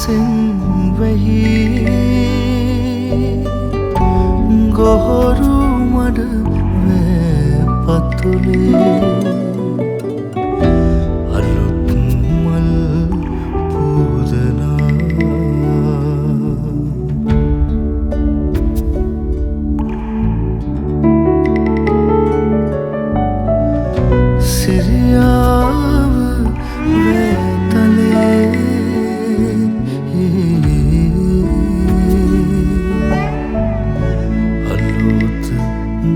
අහසෙන් වෙහි ගොහරු මඩ පතුලේ අලුත් මල් පූදනා සිරියාව වේතලේ අලුත්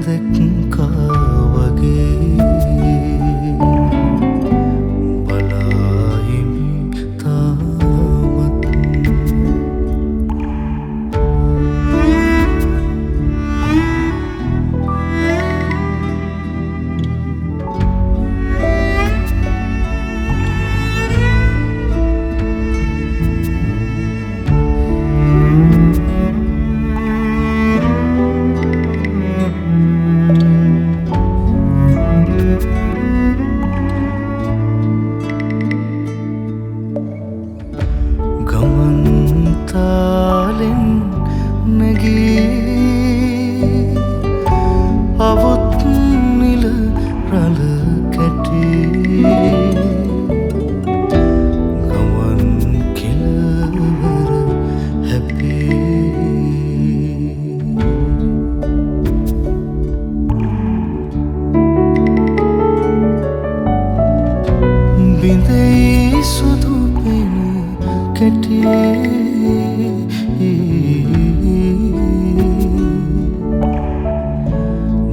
දැක්කා වගේ බලාහිමි තාමත් ගමන්තාලෙන් නැගී අවුත් නිල රළ කැටේ ගමන් කෙළවර හැපේ බිඳෙයි සුදු පෙන කැටේ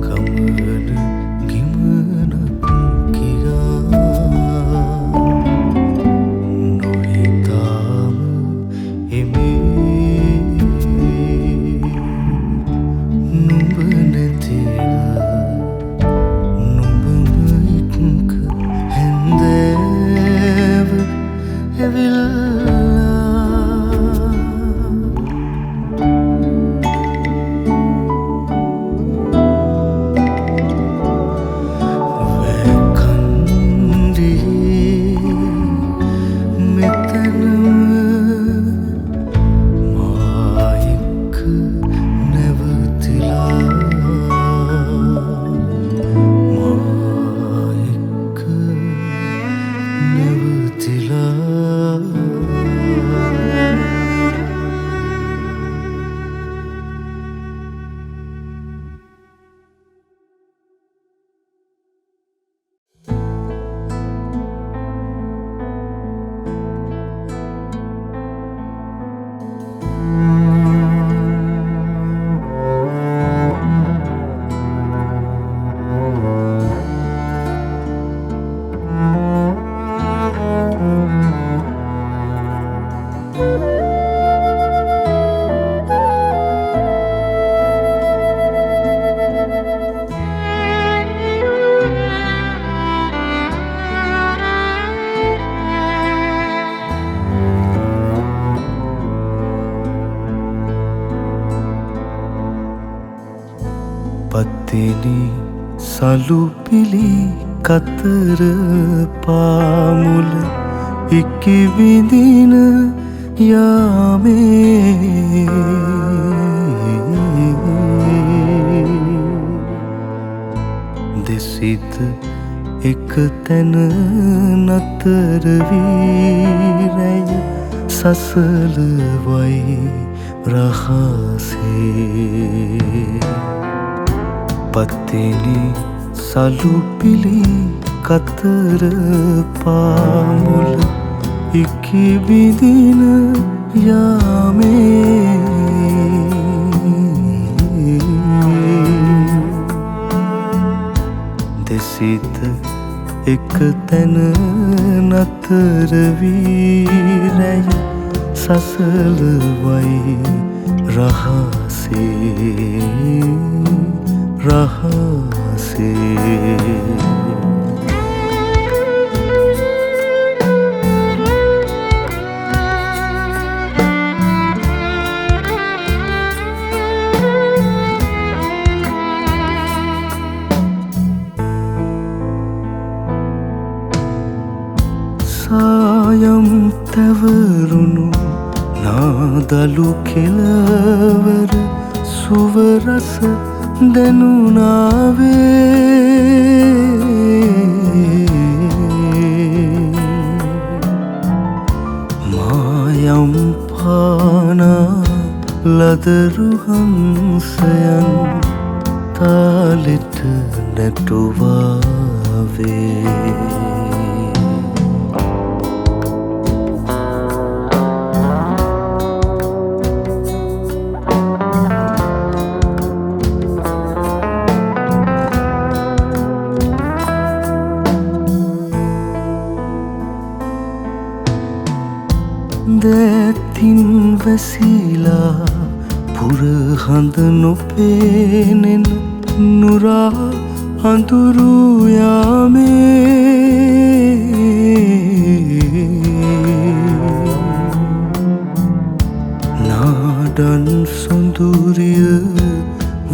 ගමන ගිමනක් කියා නොහිතාම එමේ නුඹ නැතිව නුඹම එක්ක හැන්දෑව ඇවිල්ලා පත්තිනි සලුපිලි කතර පාමුල ඉක්කිවිදින යාමේ දෙසිත එක තැන නතර වී රැය සසලවයි රහසේ පත්තිනි සලුපිලි කතර පාමුල ඉක්කිවිදින යාමේ දෙසිත එක තැන නතර වී රැය සසලවයි රහසේ සායම් තැවරුණු නාදලු කෙලවර සුවරස දැනුනාවේ මායම් පානා ලදරු හංසයන් තාලෙට නැටුවාවේ දැතින් වැසිලා පුරහඳ නොපේනෙන නුරා අඳුරු යාමේ නාඩන් සොඳුරිය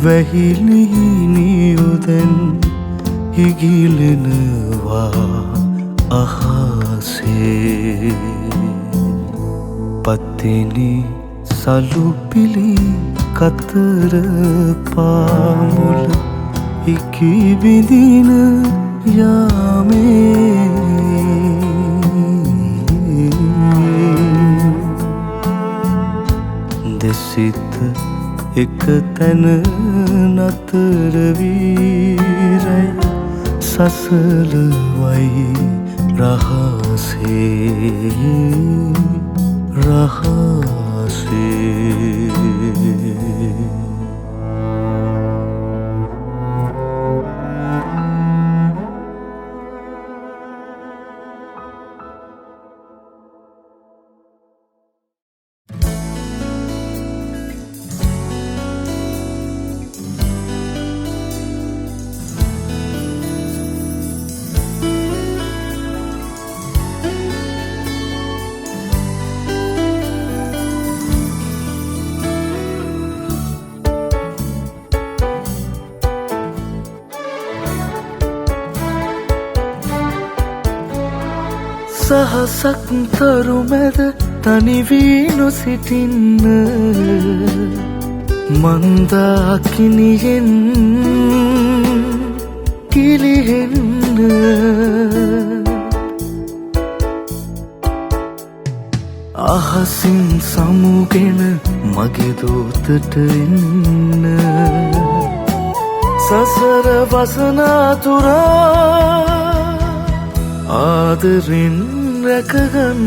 වැහිලිනියොදැන් ඉගිලෙනවා අහසේ පත්තිනි සලුපිලි කතර පාමුල ඉකිබිදින යාමේ දෙසිත එක තැන නතර වීරයි සසලවයි රහසේ රහසේ සහසක් තරු මැද තනිවී නොසිටින්න මන්දාකිනියෙන් කිලිහෙන්න අහසින් සමුගෙන මගේ දෝතට එන්න සසර වසනාතුරා ආදරෙන් රැකගන්න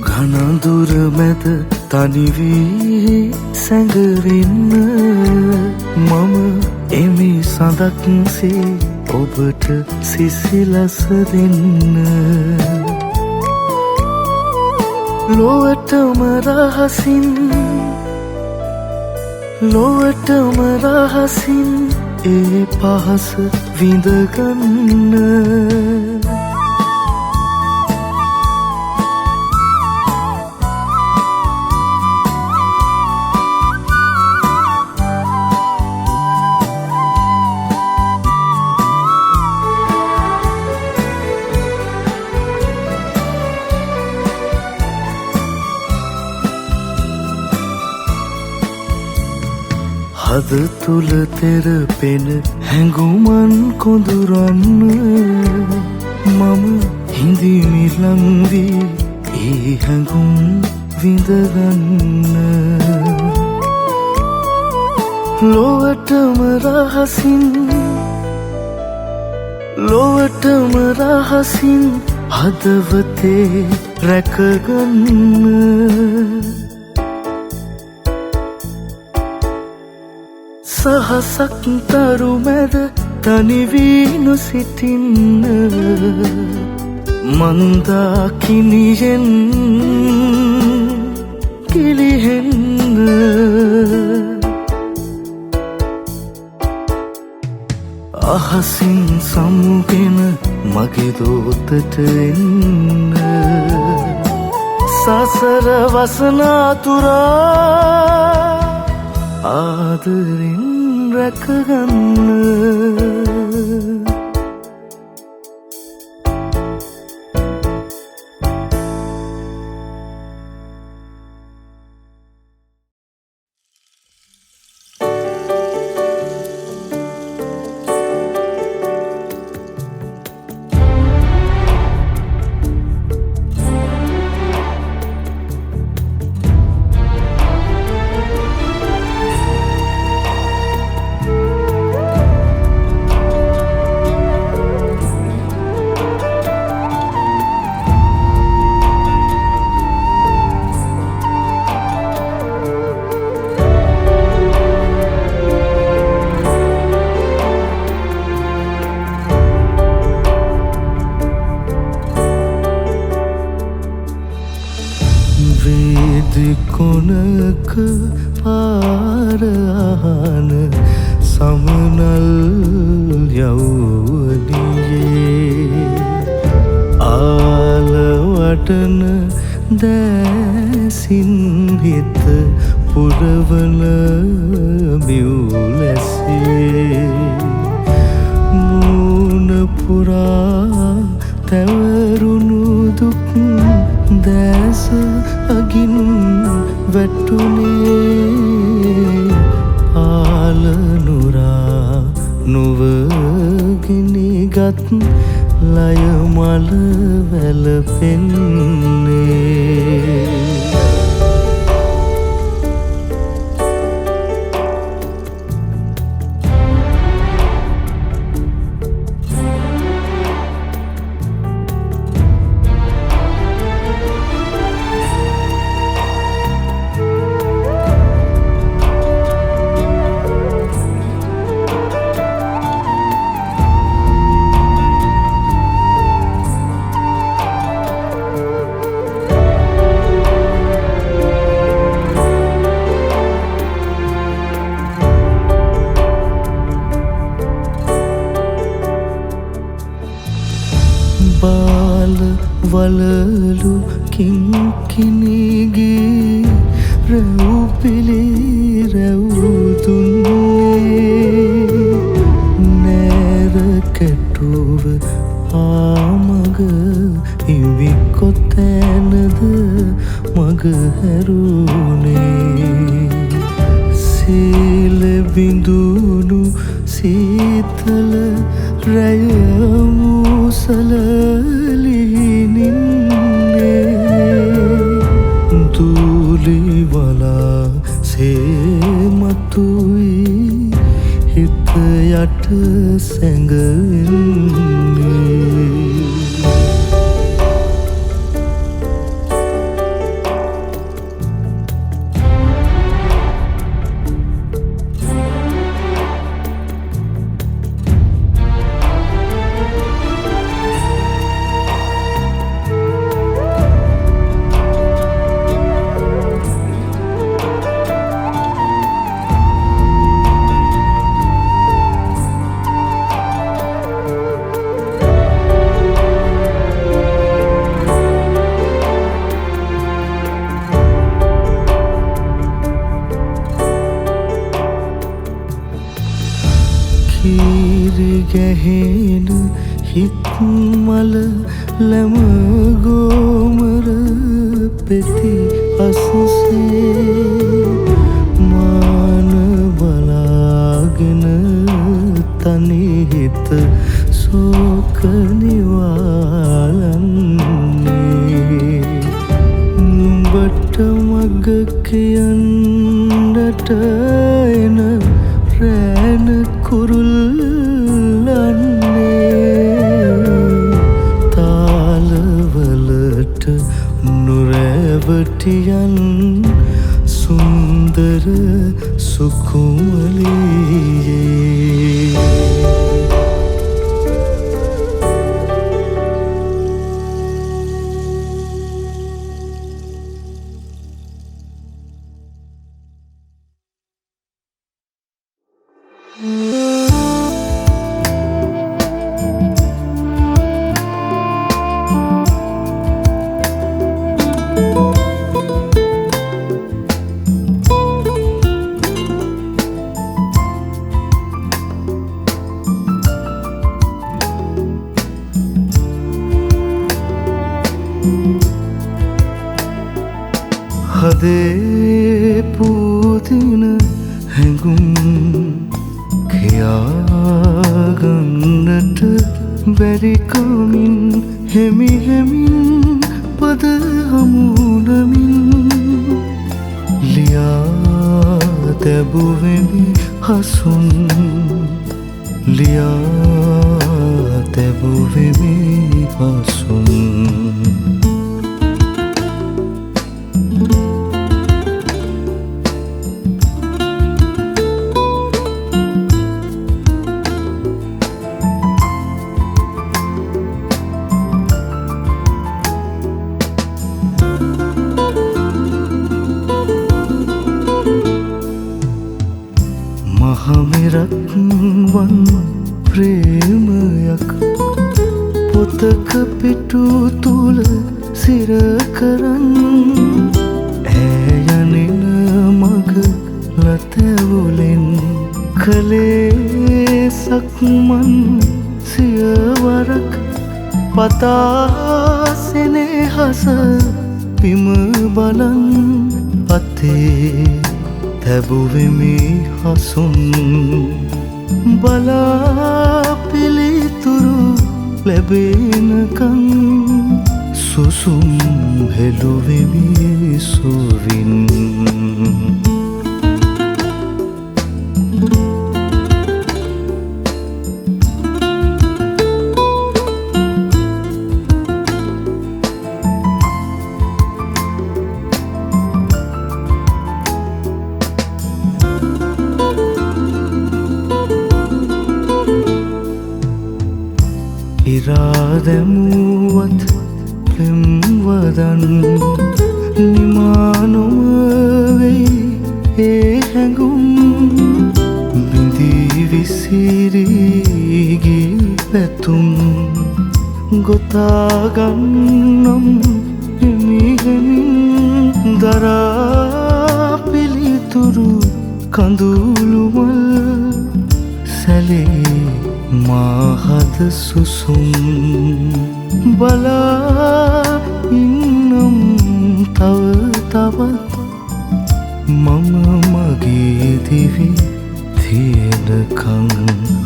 ඝනදුර මැද තනිවී සැඟවෙන්න මම එමි සඳක්සේ ඔබට සිසිලස දෙන්න ලොවටම රහසින් ඒ පහස විඳගන්න හද තුල තෙරපෙන හැඟුමන් කොඳුරන්න මම හිඳිමි ලංවී ඒ හැඟුම් විඳගන්න ලොවටම රහසින් හදවතේ රැකගන්න සහසක් තරු මැද තනිවී නොසිටින්න මන්දාකිනියෙන් කිලිහෙන්න අහසින් සමුගෙන මගේ දෝතට එන්න සසර වසනාතුරා ආදරින් රැකගන්න කොනක පාරාන සමනල් යවුවනියේ ආලවටන දැසින් හිත පුරවන මිවුලැසේ මූණ පුරා තැවරුණු දුක් දැස අගින් වැටුනේ පාලනුරා නොවගිනිගත් ලයමල වැළපෙන්නේ බාල වලලු කිංකිණිගේ රැව්පිලි රැව්දුන්නේ නෑර කැටුව ආමග ඉවිකොතැනද මග හැරුණේ සීල බිඳුණු සීතල රැයමුසලලිනින්නේ දූලිවලා සේමතුයි හිත යට සැඟවෙන්නේ ගැහෙන හිත්මල ලැමගෝමර පෙති අසසේ මාන බලාගෙන තනිහිත සෝකනිවාලන්නේ නුඹට මග කියන්නට එන රෑන කුරුල්ලන්නේ තාලවලට නුරැවටියන් සුන්දර සුකුමලියේ හදේ පූතින හැඟුම් කියාගන්නට බැරිකමින් හෙමි හෙමින් පද හමුනමින් ලියා තැබුවෙමි හසුන් ලියා තැබුවෙමි හසුන් මහමෙරක් වන් ප්‍රේමයක් පොතක පිටු තුල සිර කරන් ඈයනින මග ලතැවුලෙන් කලේ සක්මන් සියවරක් පතා සෙනෙහස පිම බලන් අතේ තැබුවෙමි හසුන් බලා පිළිතුරු ලැබෙනකන් සුසුම් හෙළුවෙමි සොවින් ඉරාදැමුවත් පෙම්වදන් නිමානොමවෙයි ඒ හැඟුම් බිඳී විසිරීගී පැතුම් ගොතාගන්නම් හිමිහෙමින් දරා පිළිතුරු කඳුළුමල් සැලේ මාහද සුසුම් බලා ඉන්නම් තව තවත් මම මගේ දිවි තියෙනකං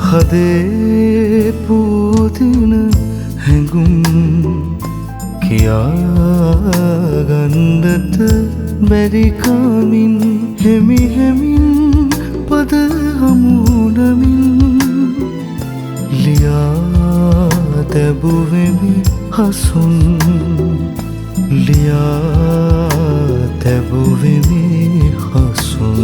හදේ පූතින හැඟුම් කියාගන්නට බැරිකමින් හෙමි හෙමින් පද හමුනමින් ලියා තැබුවෙමි හසුන් ලියා තැබුවෙමි හසුන්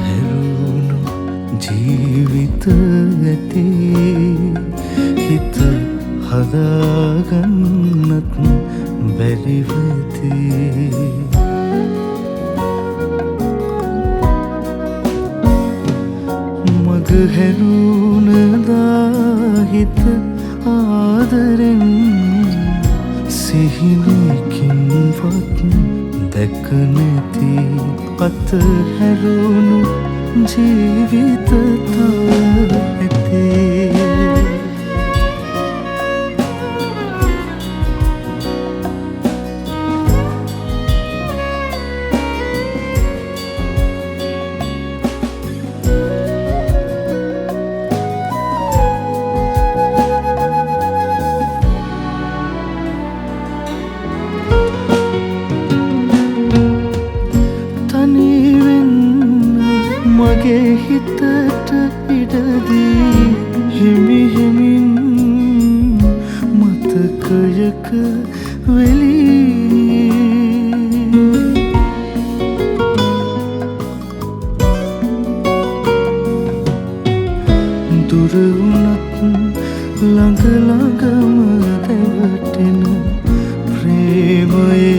අතහැරුණු ජීවිත ඇති හිත හදාගන්නත් බැරිවති මග හැරුණදා හිත ආදරෙන් සිහිනකින්වත් දැක නැති අතහැරුණු ජීවිත තව ඇතේ මගේ හිතට ඉඩදී හිමි හිමින් මතකයක වෙලී දුර වුණත් ළඟ ළඟම රැවටෙන ප්‍රේමයේ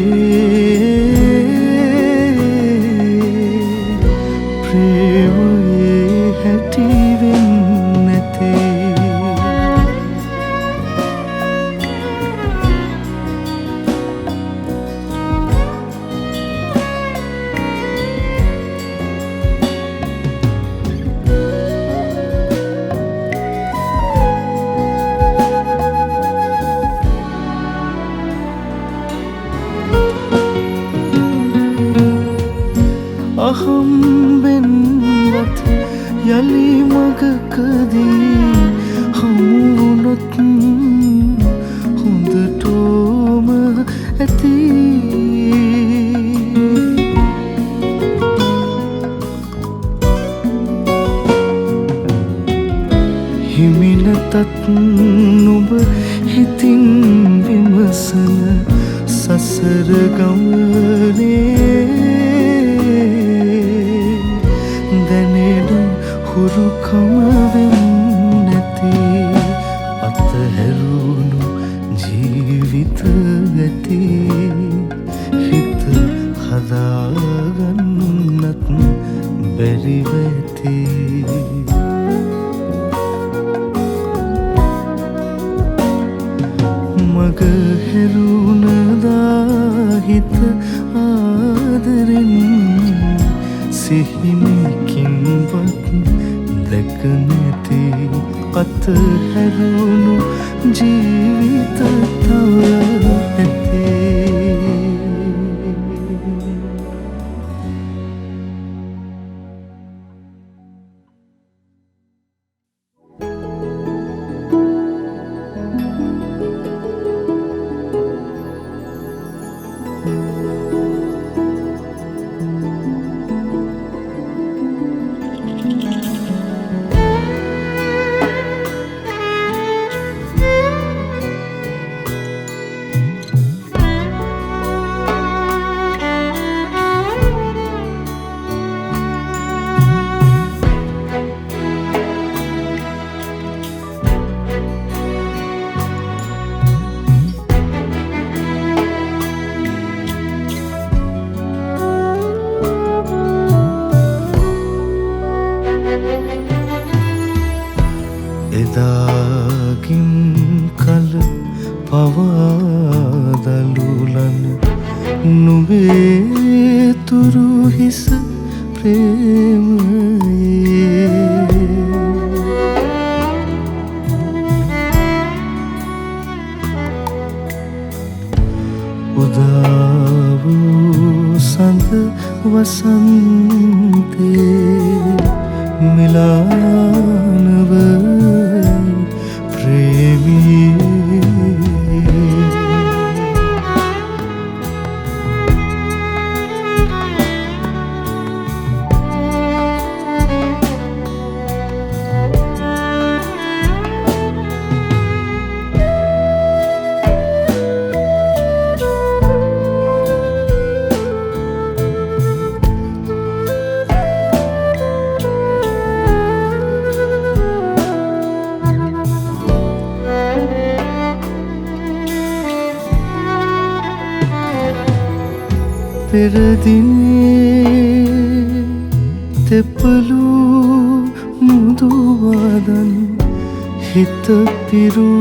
හැටි වෙන්නේ නැතේ. අහම්බෙන්වත් යලි මගකදී හමුවුණොත් හොඳටෝම ඇති. හිමි නැතත් නුඹ හිතින් විමසන සසර ගමනේ දැනෙන හුරුකම වෙන්නේ නැති අතහැරුණු ජීවිත ඇති. හිත හදාගන්නත් බැරිව ඇති. මග හැරුණදා හිත ආදරෙන් සිහිනකින්වත් දැක නැති අතහැරුණු ජීවිත තව ඇතේ. එදාගින් කල පවාදලුලන නුඹේ තුරු හිස ප්‍රේමයේ උදා වූ සඳ වසන්තේ මිලානව පෙරදිනේ තෙපලු මුදුවදන් හිත පිරු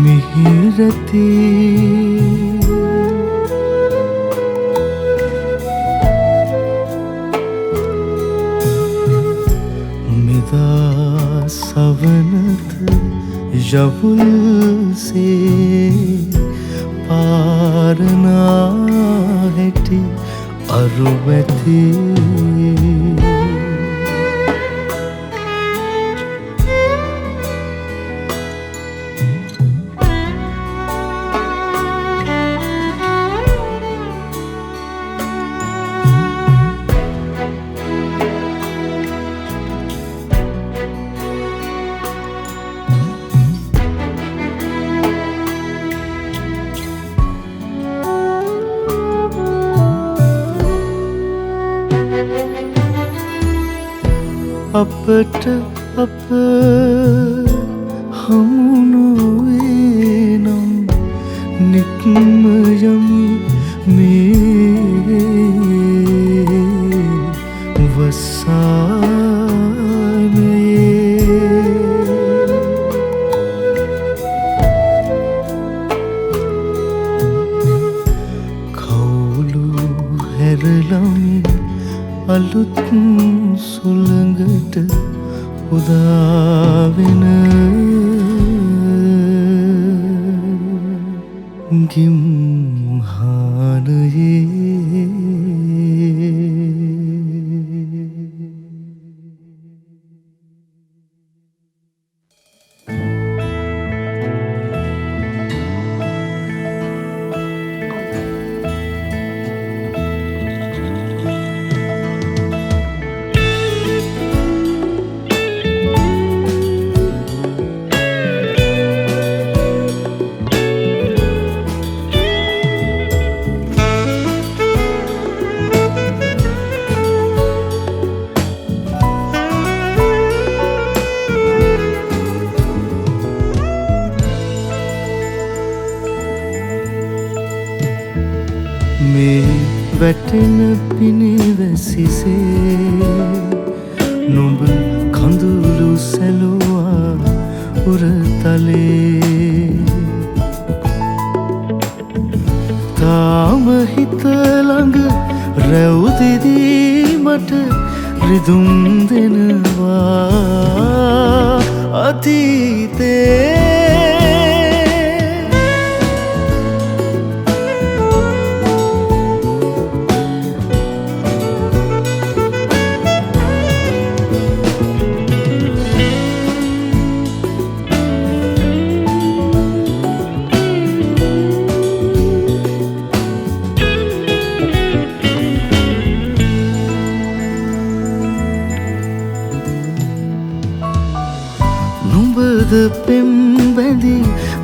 මිහිරති. මෙදා සවනත යවුල් සේ පාරනා හැටි අරුවැති. අපට අප හමුණු වේ නම් නික්ම යමි මේ වසානයේ කවුළු හැරලමි අලුත් සුළඟට උදාවෙන ගිම්හානයේ මේ වැටෙන පිනිවැසිසේ නුඹ කඳුළු සැලුවා උරතලේ තාම හිත ළඟ රැවුදිදී මට රිදුම් දෙනවා අතීතේ නුඹද පෙම් බැඳි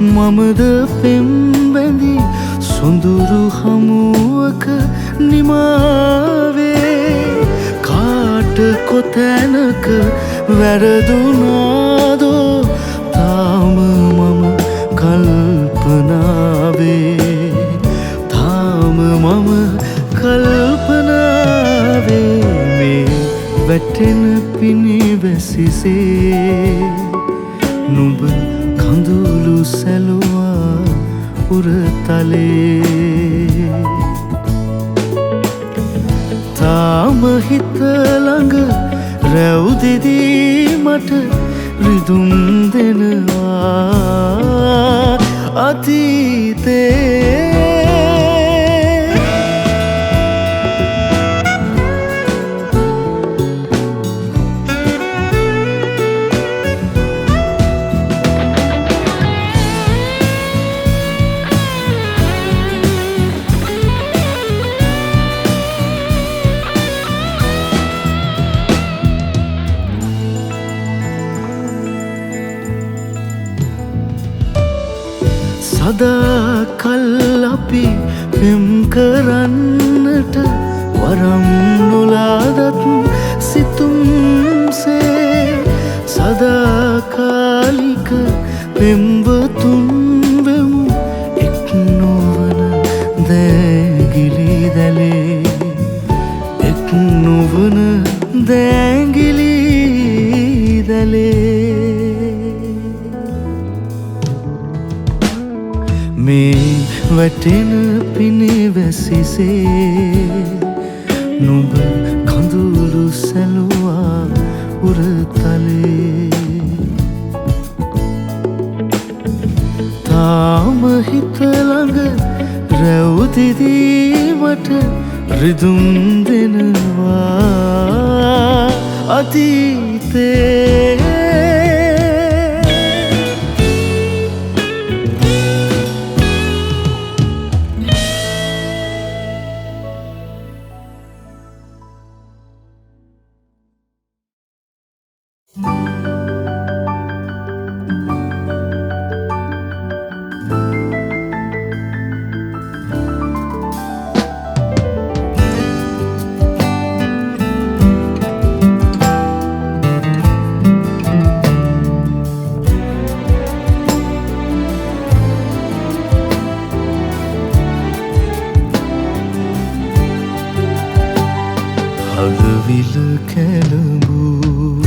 මමද පෙම් බැඳි සොඳුරු හමුවක නිමාවේ කාට කොතැනක වැරදුනාදෝ තාම මම කල්පනාවේ තාම මම කල්පනාවේ මේ වැටෙන පිනිවැසිසේ නුඹ කඳුළු සැලුවා උරතලේ තාම හිත ළඟ රැවුදිදී මට රිදුම් දෙනවා අතීතේ සදාකල් අපි පෙම් කරන්නට වරම් නොලාදත් සිතුම්සේ සදාකාලික පෙම්වතුන් වෙමු එක් නොවන දෑගිලි දැලේ එක් නොවන දෑගිලි දැලේ මේ වැටෙන පිනිවැසිසේ නුඹ කඳුළු සැලුවා උරතලේ තාම හිත ළඟ රැවුදිදී මට රිදුම් දෙනවා අතීතේ හදවිල කැළඹූ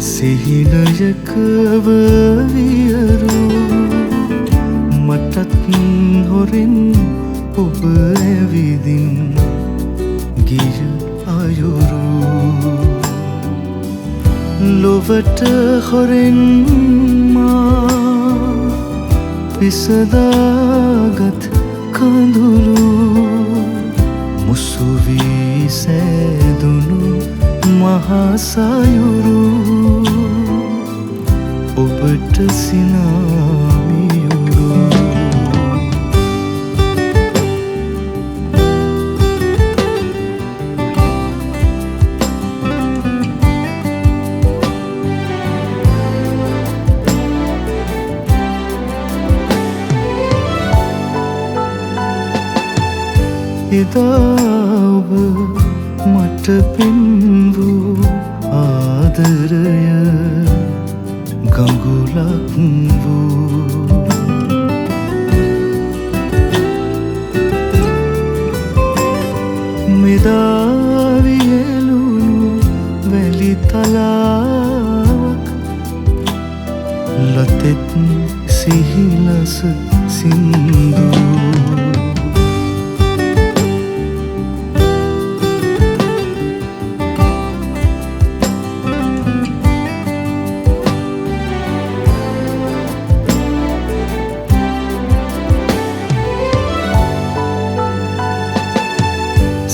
සිහිනයකව වියරු මටත් හොරෙන් ඔබ ඇවිදින් ගිය අයුරු ලොවට හොරෙන් මා පිසදාගත් කඳුළු මුසු වී සෑදුණු මහා සයුරු ඔබට සිනාමියුරු එදා ඔබ මට පෙන්වූ ආදරය ගඟුලක් වූ මෙදා වියලුණු වැලි තලාවක් ලතෙත් සිහිලස සින්දු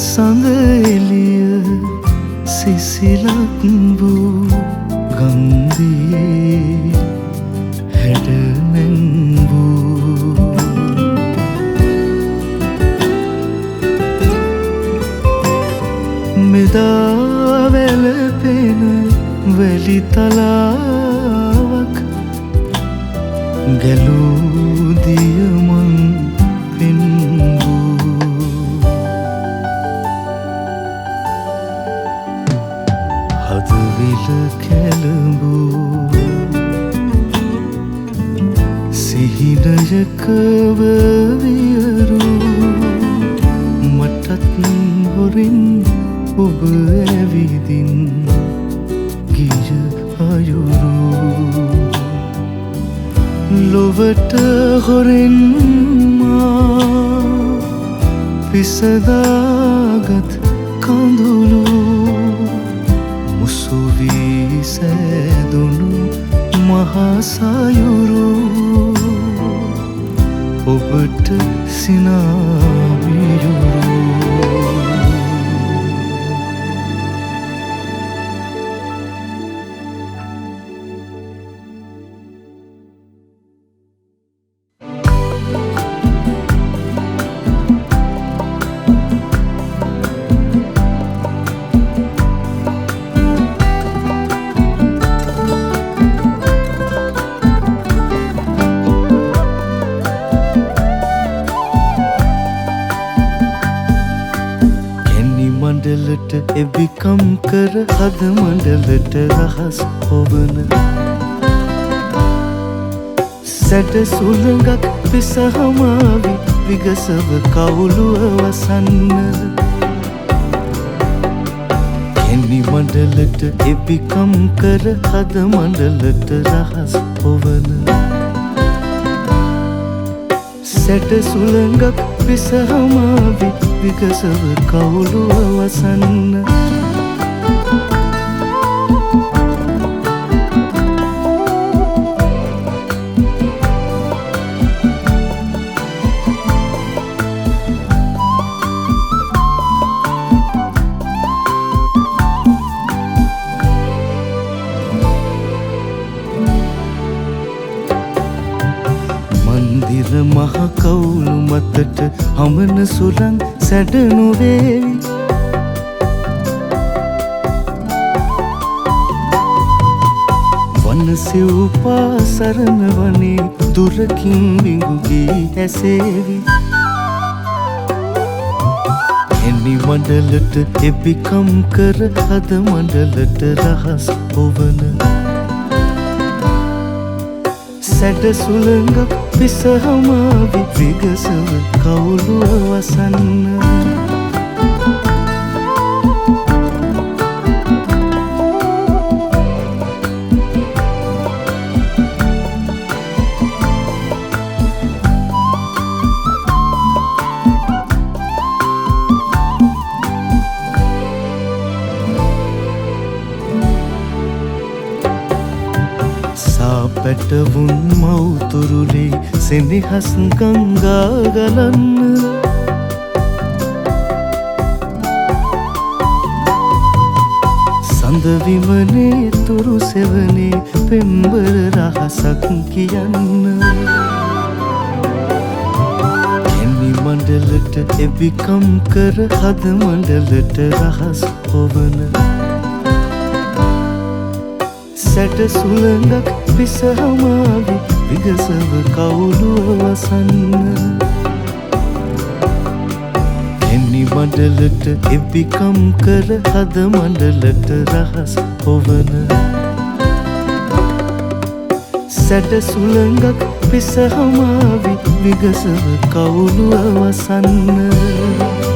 සඳ එළිය සිසිලක් වූ ගන්ධයේ හැඩ නැංවූ මෙදා වැළපෙන වැලි තලාවක් ගැලූ දියමන් පෙන්වූ හදවිල කැළඹූ සිහිනයකව වියරු මටත් හොරින් ඔබ ඇවිදින් ගිය අයුරු ලොවට හොරෙන් මා පිසදාගත් කඳුළු මුසු වී සෑදුණු මහා සයුරු ඔබට සිනාමියුරු මණ්ඩලට එබිකම් කර හද මණ්ඩලට රහස් හොවන සැඩ සුළඟක් පිසහමාවි විගසව කවුළුව වසන්න කෙන්නි මණ්ඩලට එබිකම් කර හද මණ්ඩලට රහස් හොවන සැඩ සුළඟක් පිසහමාවි විගසව කවුළුව වසන්න මන්දිර මහ කවුළු මතට හමන සුළං සැඩ නොවේවි වනසිව් පාසරණ වනේ දුරකින් විඟුගී ඇසේවි එන්නි මණ්ඩලට එබිකම් කර හද මණ්ඩලට රහස් හොවන සැඩ සුළඟක් පිසහමාවි විගසව කවුළුව වසන්න වැටවුන් මව්තුරුලේ සෙනෙහස් ගංගා ගලන්න සඳ විමනේ තුරු සෙවනේ පෙම්බර රහසක් කියන්න කැණි මණ්ඩලට එබිකම් කර හද මණ්ඩලට රහස් පොවන සැට සුළඟක් පිසහමාවි විගසව කවුළුව වසන්න කැණි මණ්ඩලට එබිකම් කර හද මණ්ඩලට රහස් පොවන සැට සුළඟක් පිසහමාවි විගසව කවුළුව වසන්න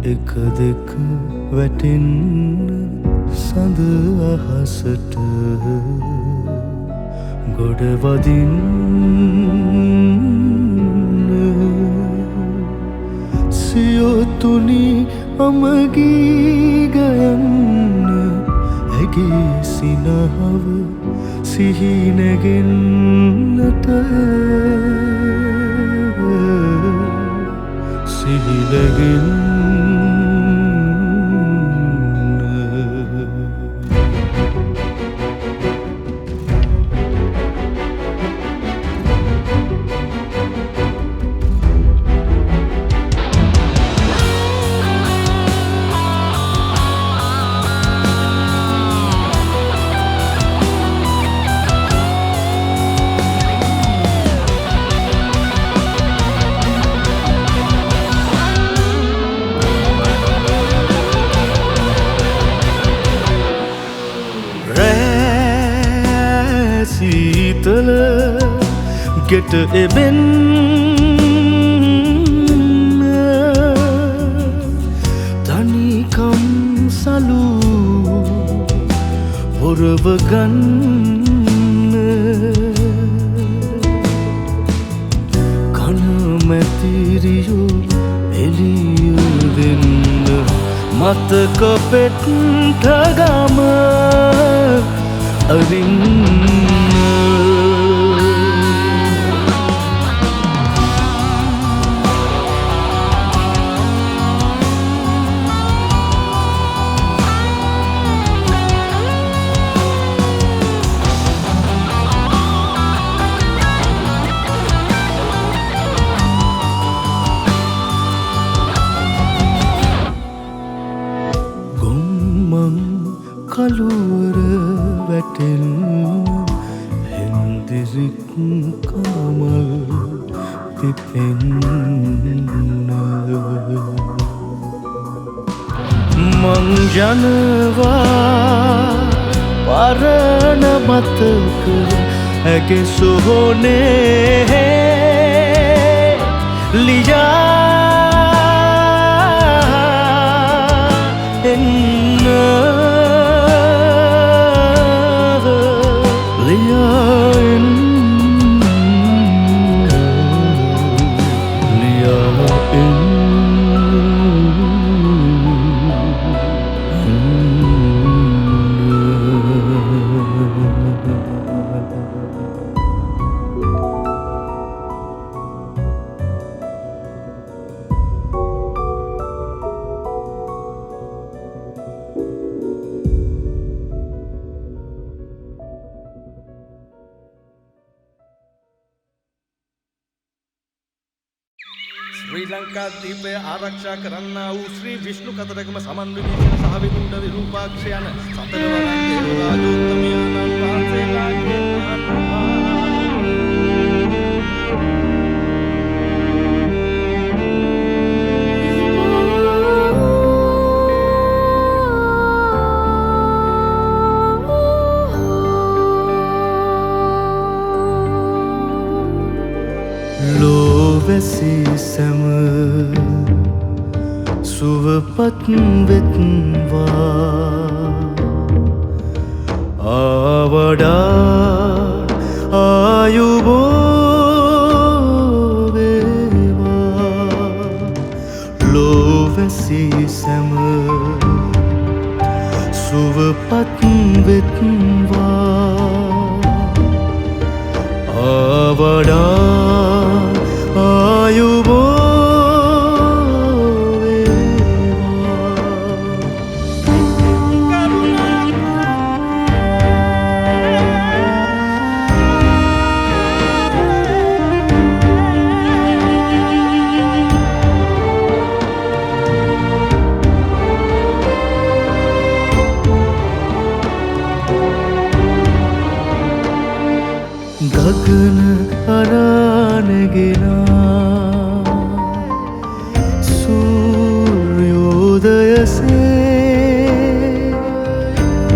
එක දෙක වැටෙන්න සඳ අහසට ගොඩ වදින්න සියොතුනි අමගී ගයන්න ඇගේ සිනහව සිහි නැගෙන්නට සිහි නැගෙන්න සීතල ගෙට එබෙන්න තනිකම් සලු හොරව ගන්න කන මැතිරියෝ එළිය දෙන්න මතක පෙට්ටගම අරින්න කළුවර වැටෙන්න හෙන්දිරික් කමල් පිපෙන්න මං යනවා පරණ මතක ඇගේ සොහොනේ ලියා එන්න ශ්‍රී ලංකාදීපය ආරක්ෂා කරන්නා වූ ශ්‍රී විෂ්ණු කතරගම සමන්විතීන සහ විදුණ්ඩ විරූපාක්ෂ යන සතරවරන් දේවරාජෝත්තමයන්න් වහන්සේලාගේ සුවපත් වෙත්වා ආවඩා ආයුබෝ වේවා ලෝවැසි සැම සුවපත් වෙත්වා ආවඩා ආයුබෝ ගගන අරානගෙනා සූර්යෝදයසේ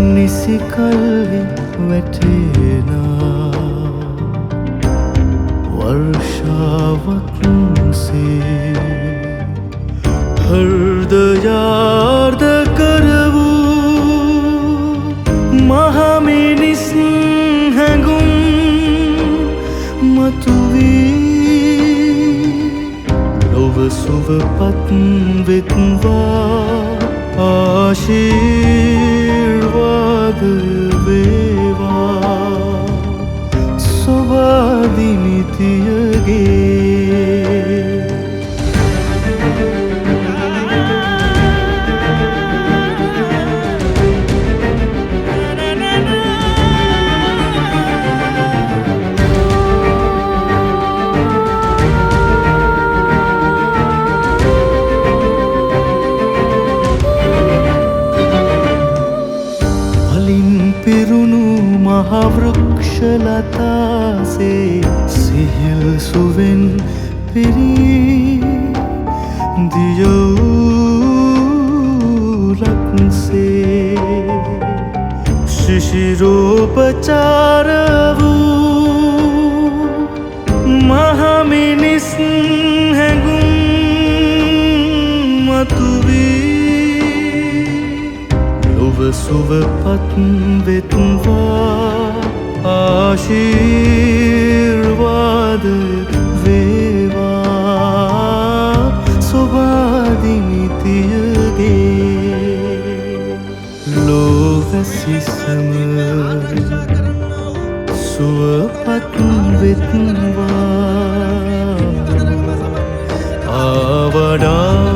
නිසිකල්හි වැටෙනා වර්ෂාවක්සේ හෘදයාර්ධ කරවූ මහමිනිස් හැඟුම් ලොව සුවපත් වෙත්වා ආශිර්වාද වේවා සොබාදිනිතියගේ පිරුණු මහවෘක්ෂලතාසේ සිහිල් සුවෙන් පිරී දියවුලක්සේ ශිශිරෝපචාර වූ මහමිනිස් හැඟුම් මතුවී සුවපත් වෙත්වා ආශිර්වාද වේවා සොබාදිනිතියගේ ලෝවැසි සැම සුවපත් වෙත්වා ආවඩා